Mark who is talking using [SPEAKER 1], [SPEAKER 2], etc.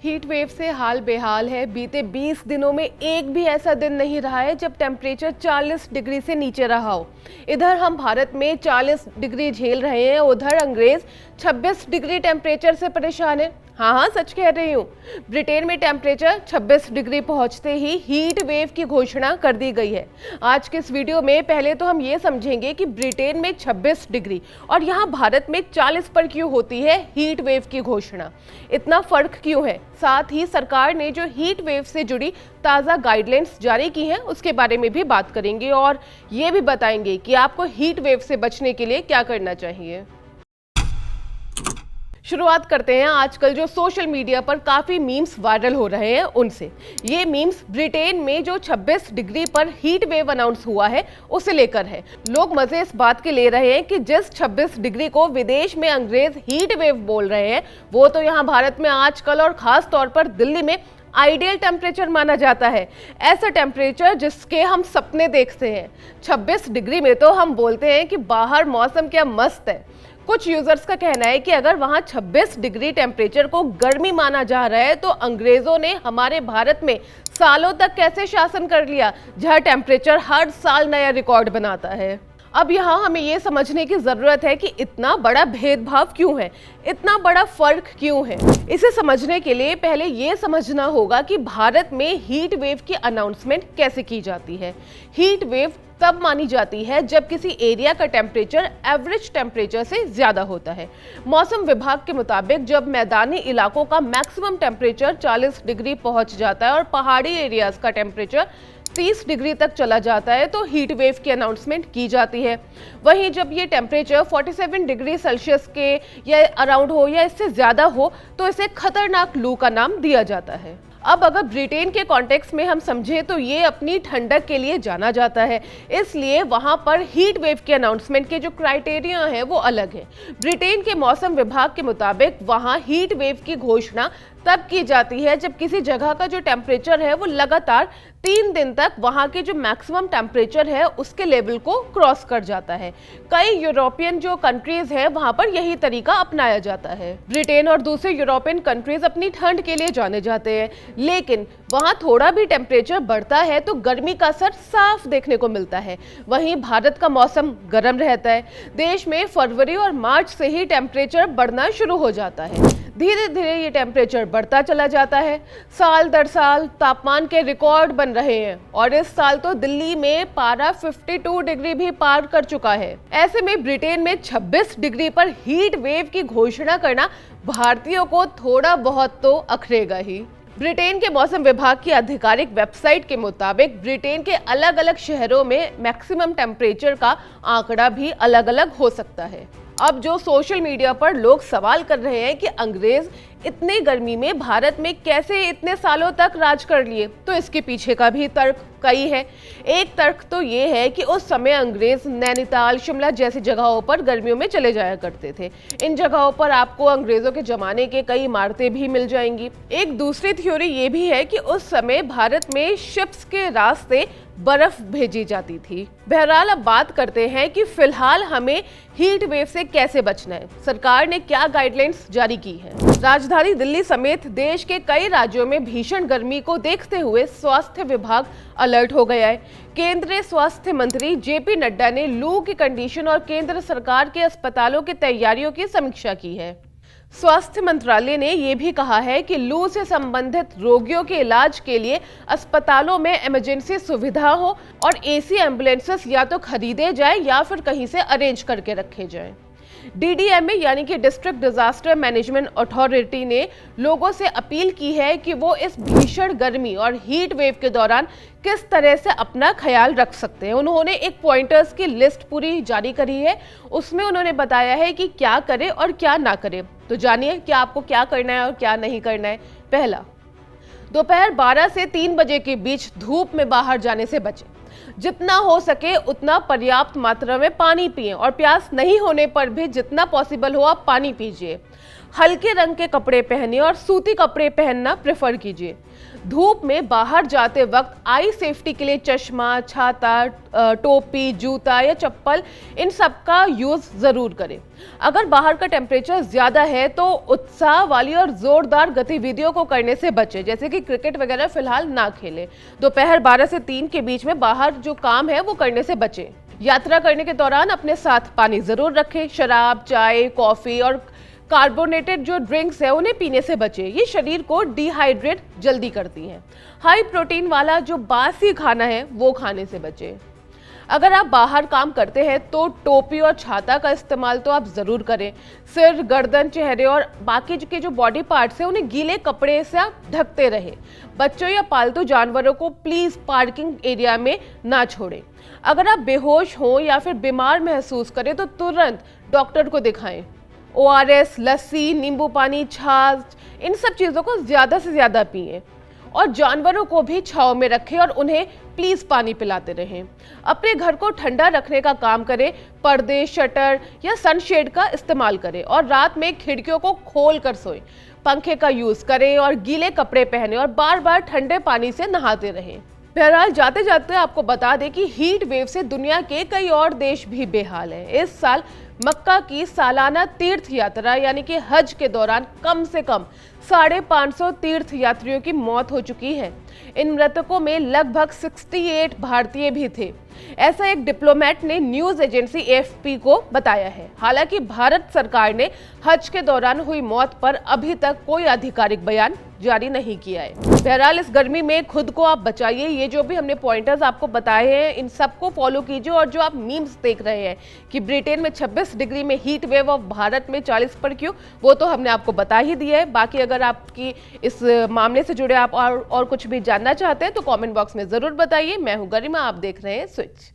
[SPEAKER 1] Heat wave से हाल बेहाल है। बीते 20 दिनों में एक भी ऐसा दिन नहीं रहा है जब टेम्परेचर 40 डिग्री से नीचे रहा हो। इधर हम भारत में 40 डिग्री झेल रहे हैं, उधर अंग्रेज 26 डिग्री टेम्परेचर से परेशान है। हाँ, सच कह रही हूँ। ब्रिटेन में टेम्परेचर 26 डिग्री पहुंचते ही हीट वेव की घोषणा कर दी गई है। आज के इस वीडियो में पहले तो हम ये समझेंगे कि ब्रिटेन में 26 डिग्री और यहाँ भारत में 40 पर क्यों होती है हीट वेव की घोषणा, इतना फर्क क्यों है। साथ ही सरकार ने जो हीट वेव से जुड़ी ताज़ा गाइडलाइंस जारी की हैं उसके बारे में भी बात करेंगे और ये भी बताएंगे कि आपको हीट वेव से बचने के लिए क्या करना चाहिए। शुरुआत करते हैं आजकल जो सोशल मीडिया पर काफ़ी मीम्स वायरल हो रहे हैं उनसे। ये मीम्स ब्रिटेन में जो 26 डिग्री पर हीट वेव अनाउंस हुआ है उसे लेकर है। लोग मजे इस बात के ले रहे हैं कि जिस 26 डिग्री को विदेश में अंग्रेज हीट वेव बोल रहे हैं वो तो यहाँ भारत में आजकल और ख़ास तौर पर दिल्ली में आइडियल टेम्परेचर माना जाता है। ऐसा टेम्परेचर जिसके हम सपने देखते हैं। 26 डिग्री में तो हम बोलते हैं कि बाहर मौसम क्या मस्त है। कुछ यूजर्स का कहना है कि अगर वहां 26 डिग्री टेम्परेचर को गर्मी माना जा रहा है तो अंग्रेजों ने हमारे भारत में सालों तक कैसे शासन कर लिया, जहां टेम्परेचर हर साल नया रिकॉर्ड बनाता है। अब यहाँ हमें ये समझने की ज़रूरत है कि इतना बड़ा भेदभाव क्यों है, इतना बड़ा फर्क क्यों है। इसे समझने के लिए पहले ये समझना होगा कि भारत में हीट वेव की अनाउंसमेंट कैसे की जाती है। हीट वेव तब मानी जाती है जब किसी एरिया का टेम्परेचर एवरेज टेम्परेचर से ज़्यादा होता है। मौसम विभाग के मुताबिक जब मैदानी इलाकों का मैक्सिमम टेम्परेचर 40 डिग्री पहुंच जाता है और पहाड़ी एरियाज़ का टेम्परेचर 30 डिग्री तक चला जाता है तो हीट वेव की अनाउंसमेंट की जाती है। वहीं जब ये टेम्परेचर 47 डिग्री सेल्सियस के या अराउंड हो या इससे ज़्यादा हो तो इसे खतरनाक लू का नाम दिया जाता है। अब अगर ब्रिटेन के कॉन्टेक्स्ट में हम समझें तो ये अपनी ठंडक के लिए जाना जाता है, इसलिए वहाँ पर हीट वेव के अनाउंसमेंट के जो क्राइटेरिया हैं वो अलग है। ब्रिटेन के मौसम विभाग के मुताबिक वहाँ हीट वेव की घोषणा तब की जाती है जब किसी जगह का जो टेम्परेचर है वो लगातार 3 दिन तक वहाँ के जो मैक्सिमम टेम्परेचर है उसके लेवल को क्रॉस कर जाता है। कई यूरोपियन जो कंट्रीज है वहाँ पर यही तरीका अपनाया जाता है। ब्रिटेन और दूसरे यूरोपियन कंट्रीज अपनी ठंड के लिए जाने जाते हैं, लेकिन वहाँ थोड़ा भी टेम्परेचर बढ़ता है तो गर्मी का असर साफ देखने को मिलता है। वहीं भारत का मौसम गर्म रहता है। देश में फरवरी और मार्च से ही टेम्परेचर बढ़ना शुरू हो जाता है। धीरे धीरे ये टेम्परेचर बढ़ता चला जाता है। साल दर साल तापमान के रिकॉर्ड बन रहे हैं और इस साल तो दिल्ली में पारा 52 डिग्री भी पार कर चुका है। ऐसे में ब्रिटेन में 26 डिग्री पर हीट वेव की घोषणा करना भारतीयों को थोड़ा बहुत तो अखरेगा ही। ब्रिटेन के मौसम विभाग की आधिकारिक वेबसाइट के मुताबिक ब्रिटेन के अलग अलग शहरों में मैक्सिमम टेम्परेचर का आंकड़ा भी अलग अलग हो सकता है। अब जो सोशल मीडिया पर लोग सवाल कर रहे हैं कि अंग्रेज इतनी गर्मी में भारत में कैसे इतने सालों तक राज कर लिए, तो इसके पीछे का भी तर्क कई है। एक तर्क तो ये है कि उस समय अंग्रेज नैनीताल, शिमला जैसी जगहों पर गर्मियों में चले जाया करते थे। इन जगहों पर आपको अंग्रेजों के जमाने के कई इमारतें भी मिल जाएंगी। एक दूसरी थ्योरी ये भी है कि उस समय भारत में शिप्स के रास्ते बर्फ भेजी जाती थी। बहरहाल अब बात करते हैं कि फिलहाल हमें हीट वेव से कैसे बचना है। सरकार ने क्या गाइडलाइंस जारी की है। राजधानी दिल्ली समेत देश के कई राज्यों में भीषण गर्मी को देखते हुए स्वास्थ्य विभाग अलर्ट हो गया है। केंद्रीय स्वास्थ्य मंत्री जेपी नड्डा ने लू की कंडीशन और केंद्र सरकार के अस्पतालों की तैयारियों की समीक्षा की है। स्वास्थ्य मंत्रालय ने यह भी कहा है कि लू से संबंधित रोगियों के इलाज के लिए अस्पतालों में इमरजेंसी सुविधा हो और एसी एम्बुलेंसेस या तो खरीदे जाए या फिर कहीं से अरेंज करके रखे जाएं। डीडीएमए यानी कि डिस्ट्रिक्ट डिजास्टर मैनेजमेंट अथॉरिटी ने लोगों से अपील की है कि वो इस भीषण गर्मी और हीट वेव के दौरान किस तरह से अपना ख्याल रख सकते हैं। उन्होंने एक पॉइंटर्स की लिस्ट पूरी जारी करी है, उसमें उन्होंने बताया है कि क्या करें और क्या ना करें। तो जानिए कि आपको क्या करना है और क्या नहीं करना है। पहला, दोपहर 12 से 3 बजे के बीच धूप में बाहर जाने से बचें। जितना हो सके उतना पर्याप्त मात्रा में पानी पिएं और प्यास नहीं होने पर भी जितना पॉसिबल हो आप पानी पीजिए। हल्के रंग के कपड़े पहनिए और सूती कपड़े पहनना प्रेफर कीजिए। धूप में बाहर जाते वक्त आई सेफ्टी के लिए चश्मा, छाता, टोपी, जूता या चप्पल, इन सब का यूज जरूर करें। अगर बाहर का टेम्परेचर ज्यादा है तो उत्साह वाली और जोरदार गतिविधियों को करने से बचें, जैसे कि क्रिकेट वगैरह फिलहाल ना खेलें। दोपहर 12 से 3 के बीच में बाहर जो काम है वो करने से बचें। यात्रा करने के दौरान अपने साथ पानी जरूर रखें। शराब, चाय, कॉफी और कार्बोनेटेड जो ड्रिंक्स है उन्हें पीने से बचें, ये शरीर को डिहाइड्रेट जल्दी करती हैं। हाई प्रोटीन वाला जो बासी खाना है वो खाने से बचें। अगर आप बाहर काम करते हैं तो टोपी और छाता का इस्तेमाल तो आप जरूर करें। सिर, गर्दन, चेहरे और बाकी के जो बॉडी पार्ट्स हैं उन्हें गीले कपड़े से आप ढकते रहें। बच्चों या पालतू जानवरों को प्लीज पार्किंग एरिया में ना छोड़ें। अगर आप बेहोश हों या फिर बीमार महसूस करें तो तुरंत डॉक्टर को दिखाएं। ORS, लस्सी, नींबू पानी, छाछ, इन सब चीज़ों को ज़्यादा से ज़्यादा पिएं और जानवरों को भी छांव में रखें और उन्हें प्लीज़ पानी पिलाते रहें। अपने घर को ठंडा रखने का काम करें। पर्दे, शटर या सनशेड का इस्तेमाल करें और रात में खिड़कियों को खोल कर सोएं। पंखे का यूज़ करें और गीले कपड़े पहने और बार बार ठंडे पानी से नहाते रहें। बहरहाल जाते जाते आपको बता दें कि हीट वेव से दुनिया के कई और देश भी बेहाल हैं। इस साल मक्का की सालाना तीर्थ यात्रा यानी कि हज के दौरान कम से कम 550 तीर्थ यात्रियों की मौत हो चुकी है। इन मृतकों में लगभग 68 भारतीय भी थे, ऐसा एक डिप्लोमेट ने न्यूज एजेंसी AFP को बताया है। हालांकि भारत सरकार ने हज के दौरान हुई मौत पर अभी तक कोई आधिकारिक बयान जारी नहीं किया है। बहरहाल इस गर्मी में खुद को आप बचाइए। ये जो भी हमने पॉइंटर्स आपको बताए हैं इन सबको फॉलो कीजिए। और जो आप मीम्स देख रहे हैं कि ब्रिटेन में 26 डिग्री में हीट वेव और भारत में 40 पर क्यों, वो तो हमने आपको बता ही दिया है। बाकी अगर आपकी इस मामले से जुड़े आप और कुछ भी जानना चाहते हैं तो कमेंट बॉक्स में जरूर बताइए। मैं हूं गरिमा, आप देख रहे हैं स्विच।